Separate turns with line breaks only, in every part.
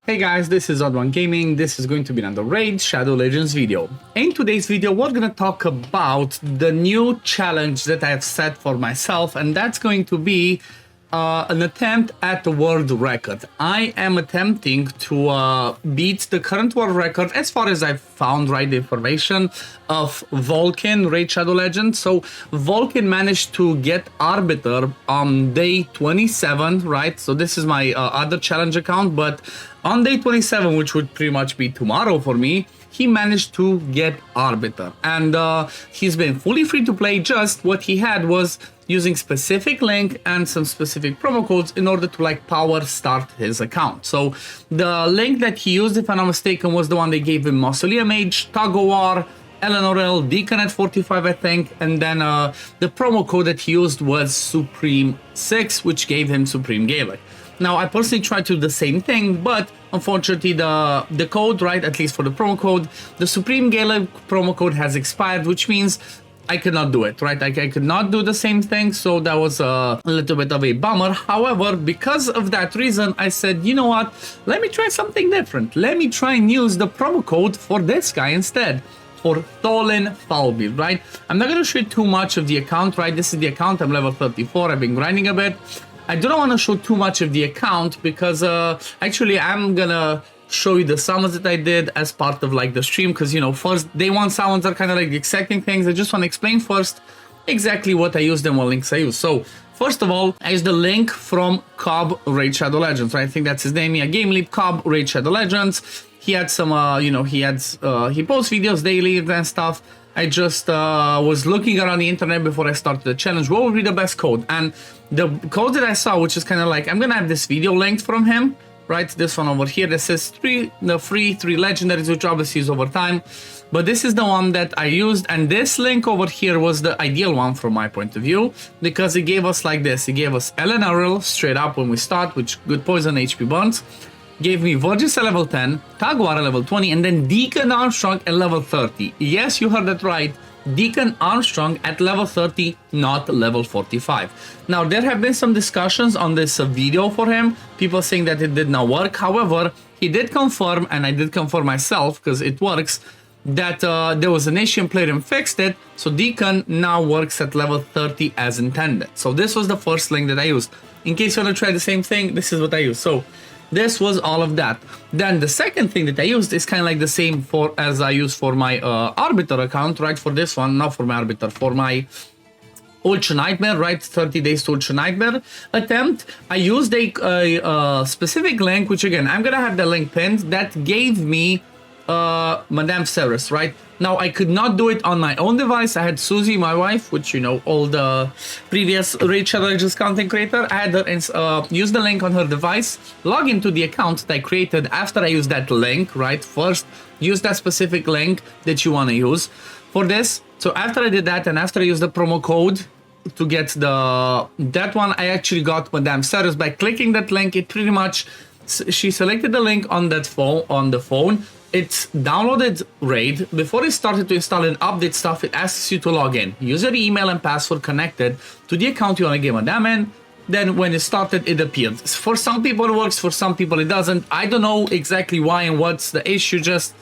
Hey guys, this is OddOneGaming. This is going to be another Raid Shadow Legends video. In today's video, we're gonna talk about the new challenge that I have set for myself, and that's going to be an attempt at the world record. I am attempting to beat the current world record as far as I've found the information of Vulcan Raid Shadow Legends. So Vulcan managed to get Arbiter on day 27, right? So this is my other challenge account, but on day 27, which would pretty much be tomorrow for me, he managed to get Arbiter, and he's been fully free to play. Just what he had was using specific link and some specific promo codes in order to power start his account. So the link that he used, if I'm not mistaken, was the one they gave him: Mausolea Mage, Tug of War, LNRL, Deacon at 45, I think, and then the promo code that he used was Supreme 6, which gave him Supreme Gaelic. Now, I personally tried to do the same thing, but unfortunately the code, right, at least for the promo code, the Supreme Gaelic promo code has expired, which means I could not do it, right? I could not do the same thing, so that was a little bit of a bummer. However, because of that reason, I said, you know what, let me try something different. Let me try and use the promo code for this guy instead, for Stolen Foulbeard, right? I'm not going to show too much of the account, right? This is the account, I'm level 34, I've been grinding a bit. I do not want to show too much of the account because actually I'm gonna show you the summons that I did as part of the stream, because you know, first day one summons are kind of the exciting things. I just want to explain first exactly what I used and what links I used. So first of all, I used the link from Cobb Raid Shadow Legends, right? I think that's his name. Yeah, Game Leap Cobb Raid Shadow Legends. He had some you know, he posts videos daily and stuff. I just was looking around the internet before I started the challenge. What would be the best code? And the code that I saw, which is kind of I'm gonna have this video linked from him, right? This one over here that says the free 3 legendaries, which obviously is over time. But this is the one that I used, and this link over here was the ideal one from my point of view, because it gave us this. It gave us LNRL straight up when we start, which good poison HP burns. Gave me Vergis at level 10, Tagwar at level 20, and then Deacon Armstrong at level 30. Yes, you heard that right. Deacon Armstrong at level 30, not level 45. Now, there have been some discussions on this video for him. People saying that it did not work. However, he did confirm, and I did confirm myself because it works, that there was an issue and played and fixed it. So Deacon now works at level 30 as intended. So this was the first link that I used. In case you want to try the same thing, this is what I used. So this was all of that. Then the second thing that I used is kind of the same as I used for my Arbiter account, right? For this one, not for my Arbiter, for my Ultra Nightmare, right? 30 days to Ultra Nightmare attempt. I used a specific link, which again, I'm gonna have the link pinned, that gave me Madame Ceres, right? Now, I could not do it on my own device. I had Susie, my wife, which, you know, all the previous Raid Shadow Legends content creator. I had her use the link on her device, log into the account that I created after I used that link, right? First, use that specific link that you want to use for this. So after I did that, and after I used the promo code to get that one, I actually got Madame Ceres by clicking that link. It pretty much, she selected the link on that phone, It's downloaded Raid. Before it started to install and update stuff, it asks you to log in. Use your email and password connected to the account you want to give Madame in. Then when it started, it appeared. For some people it works, for some people it doesn't. I don't know exactly why and what's the issue. Just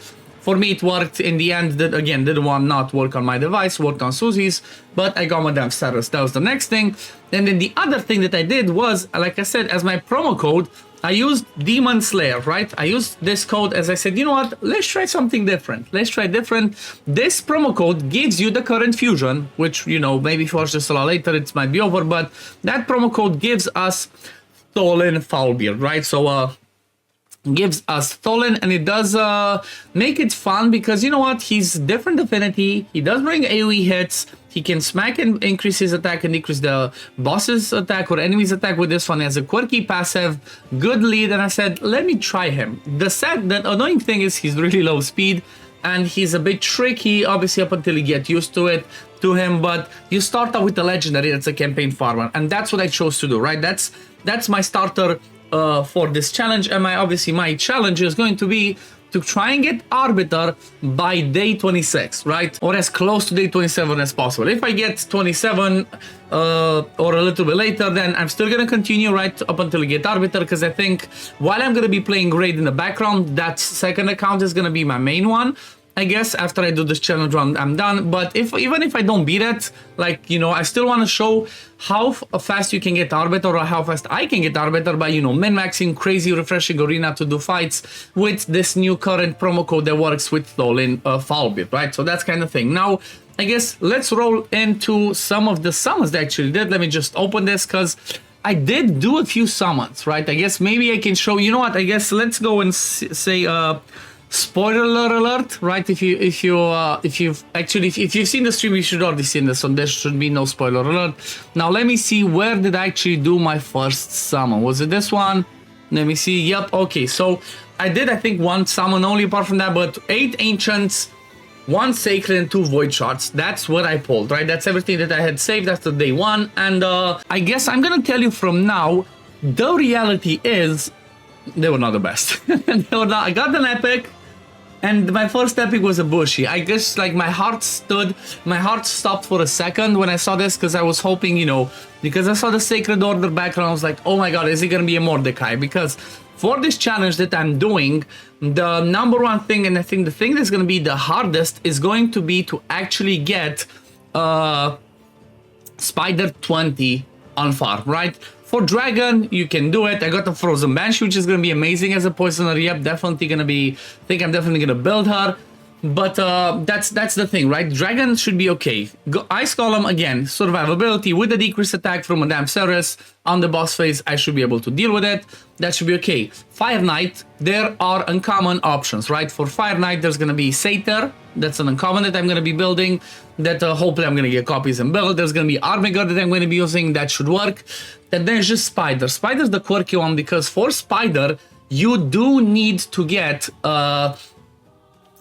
for me it worked in the end. That again, didn't want not work on my device, worked on Susie's, but I got Madame Ceres. That was the next thing. And then the other thing that I did was, like I said, as my promo code, I used Demon Slayer, right? I used this code as I said, you know what, let's try something different. Let's try different. This promo code gives you the current fusion, which, you know, maybe if you watch this a lot later, it might be over, but that promo code gives us Stolen Foulbeard, right? So, gives us Stolen, and it does make it fun because, you know what, he's different affinity, he does bring AoE hits, he can smack and increase his attack and decrease the boss's attack or enemy's attack with this one. He has a quirky passive, good lead, and I said, let me try him. The annoying thing is he's really low speed, and he's a bit tricky, obviously, up until you get used to him, but you start out with the legendary, that's a campaign farmer, and that's what I chose to do, right? That's my starter for this challenge, and my challenge is going to be to try and get Arbiter by day 26, right? Or as close to day 27 as possible. If I get 27 or a little bit later, then I'm still gonna continue right up until I get Arbiter, because I think while I'm gonna be playing Raid in the background, that second account is gonna be my main one. I guess after I do this challenge run, I'm done. But even if I don't beat it, like, you know, I still want to show how fast you can get Arbiter, or how fast I can get Arbiter by, you know, min-maxing crazy refreshing arena to do fights with this new current promo code that works with Tholin Falbit, right? So that's kind of thing. Now, I guess let's roll into some of the summons they actually did. Let me just open this, because I did do a few summons, right? I guess maybe I can show, you know what, I guess let's go and say, spoiler alert, right? If you've seen the stream, you should already seen this, so there should be no spoiler alert. Now let me see, where did I actually do my first summon? Was it this one? Let me see. Yep. Okay, so I did, I think, one summon only apart from that, but 8 ancients, 1 sacred, and 2 void shards. That's what I pulled, right? That's everything that I had saved after day 1. And I guess I'm gonna tell you from now, the reality is they were not the best. I got an epic, and my first epic was a bushy. I guess, like, my heart stopped for a second when I saw this, because I was hoping, you know, because I saw the Sacred Order background, I was like, oh my god, is it gonna be a Mordecai? Because for this challenge that I'm doing, the number one thing, and I think the thing that's gonna be the hardest, is going to be to actually get Spider 20 on farm, right? For Dragon, you can do it. I got the Frozen Banshee, which is going to be amazing as a Poisoner. Yep, definitely going to be... I think I'm definitely going to build her. But that's the thing, right? Dragon should be okay. Ice Golem, again, survivability with the decreased attack from Madame Ceres on the boss phase. I should be able to deal with it. That should be okay. Fire Knight, there are uncommon options, right? For Fire Knight, there's going to be Satyr. That's an uncommon that I'm going to be building. That hopefully I'm going to get copies and build. There's going to be Armiger that I'm going to be using. That should work. And then it's just Spider. Spider's the quirky one, because for Spider, you do need to get...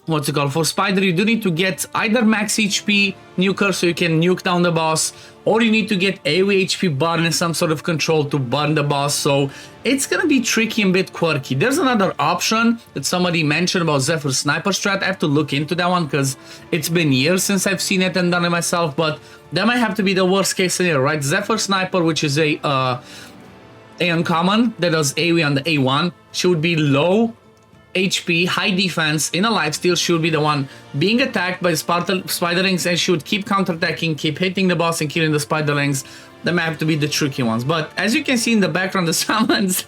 what's it called? For Spider, you do need to get either max HP nuker, so you can nuke down the boss, or you need to get AoE HP burn and some sort of control to burn the boss. So it's gonna be tricky and a bit quirky. There's another option that somebody mentioned about Zephyr Sniper strat. I have to look into that one, because it's been years since I've seen it and done it myself, but that might have to be the worst case scenario, right? Zephyr Sniper, which is a uncommon that does AoE on the A1, should be low HP, high defense, in a lifesteal. She would be the one being attacked by spiderlings, and she would keep counterattacking, keep hitting the boss and killing the spiderlings. That might have to be the tricky ones. But as you can see in the background, the summons,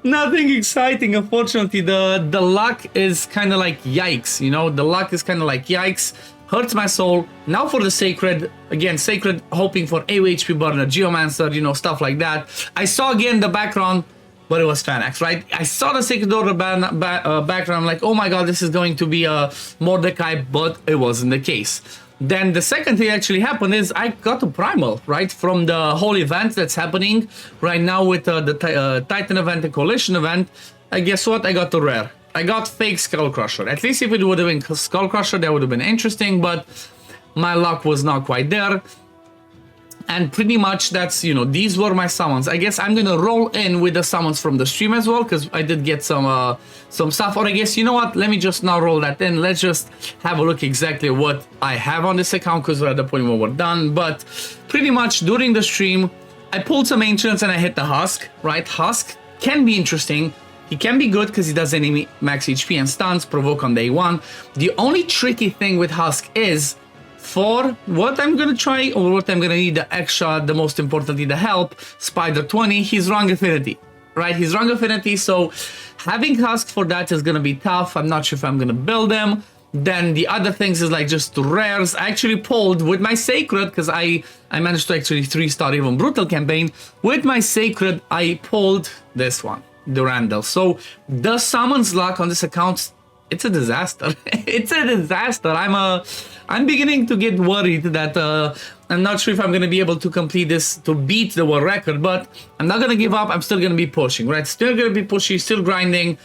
nothing exciting, unfortunately. The luck is kind of like yikes, you know? The luck is kind of like yikes. Hurts my soul. Now for the Sacred, again, Sacred, hoping for AoE HP burner, Geomancer, you know, stuff like that. I saw again the background, but it was Fanax, right? I saw the Sacred Order background, I'm like, oh my god, this is going to be a Mordecai, but it wasn't the case. Then the second thing actually happened is I got a Primal, right? From the whole event that's happening right now with the Titan event and Coalition event. I guess what? I got the rare. I got fake Skull Crusher. At least if it would have been Skull Crusher, that would have been interesting, but my luck was not quite there. And pretty much that's, you know, these were my summons. I guess I'm gonna roll in with the summons from the stream as well, because I did get some stuff. Or I guess, you know what, let me just now roll that in. Let's just have a look exactly what I have on this account, because we're at the point where we're done. But pretty much during the stream, I pulled some Ancients and I hit the Husk, right? Husk can be interesting. He can be good because he does enemy max HP and stuns, provoke on day 1. The only tricky thing with Husk is, for what I'm gonna try, or what I'm gonna need the extra, the most importantly the help, Spider 20, he's wrong affinity, right? He's wrong affinity, so having Husk for that is gonna be tough. I'm not sure if I'm gonna build him. Then the other things is like just rares. I actually pulled with my Sacred, because I managed to actually 3-star even Brutal campaign. With my Sacred, I pulled this one, the Randall. So the summons luck on this account, it's a disaster. It's a disaster. I'm beginning to get worried that I'm not sure if I'm going to be able to complete this, to beat the world record, but I'm not going to give up. I'm still going to be pushing, right? Still going to be pushing, still grinding.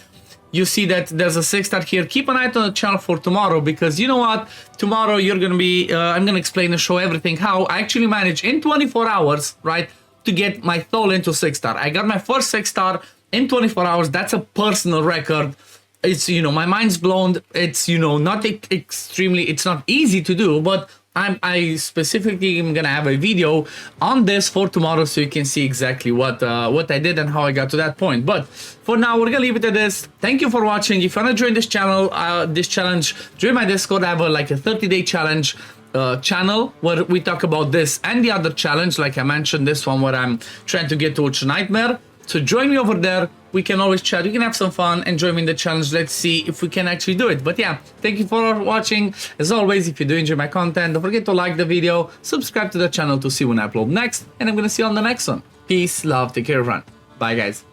You see that there's a 6-star here. Keep an eye on the channel for tomorrow, because you know what? Tomorrow you're going to be, I'm going to explain and show everything, how I actually managed in 24 hours, right, to get my Tholin to 6-star. I got my first 6-star in 24 hours. That's a personal record it's, you know, my mind's blown. It's, you know, not extremely, it's not easy to do, but I specifically am gonna have a video on this for tomorrow, so you can see exactly what I did and how I got to that point. But for now, we're gonna leave it at this. Thank you for watching. If you wanna join this channel, this challenge, join my Discord. I have like a 30-day challenge channel where we talk about this and the other challenge, like I mentioned, this one where I'm trying to get to Ultra Nightmare. So join me over there. We can always chat, we can have some fun and join me in the challenge. Let's see if we can actually do it. But yeah, thank you for watching. As always, if you do enjoy my content, don't forget to like the video, subscribe to the channel to see when I upload next, and I'm gonna see you on the next one. Peace, love, take care, everyone. Bye guys.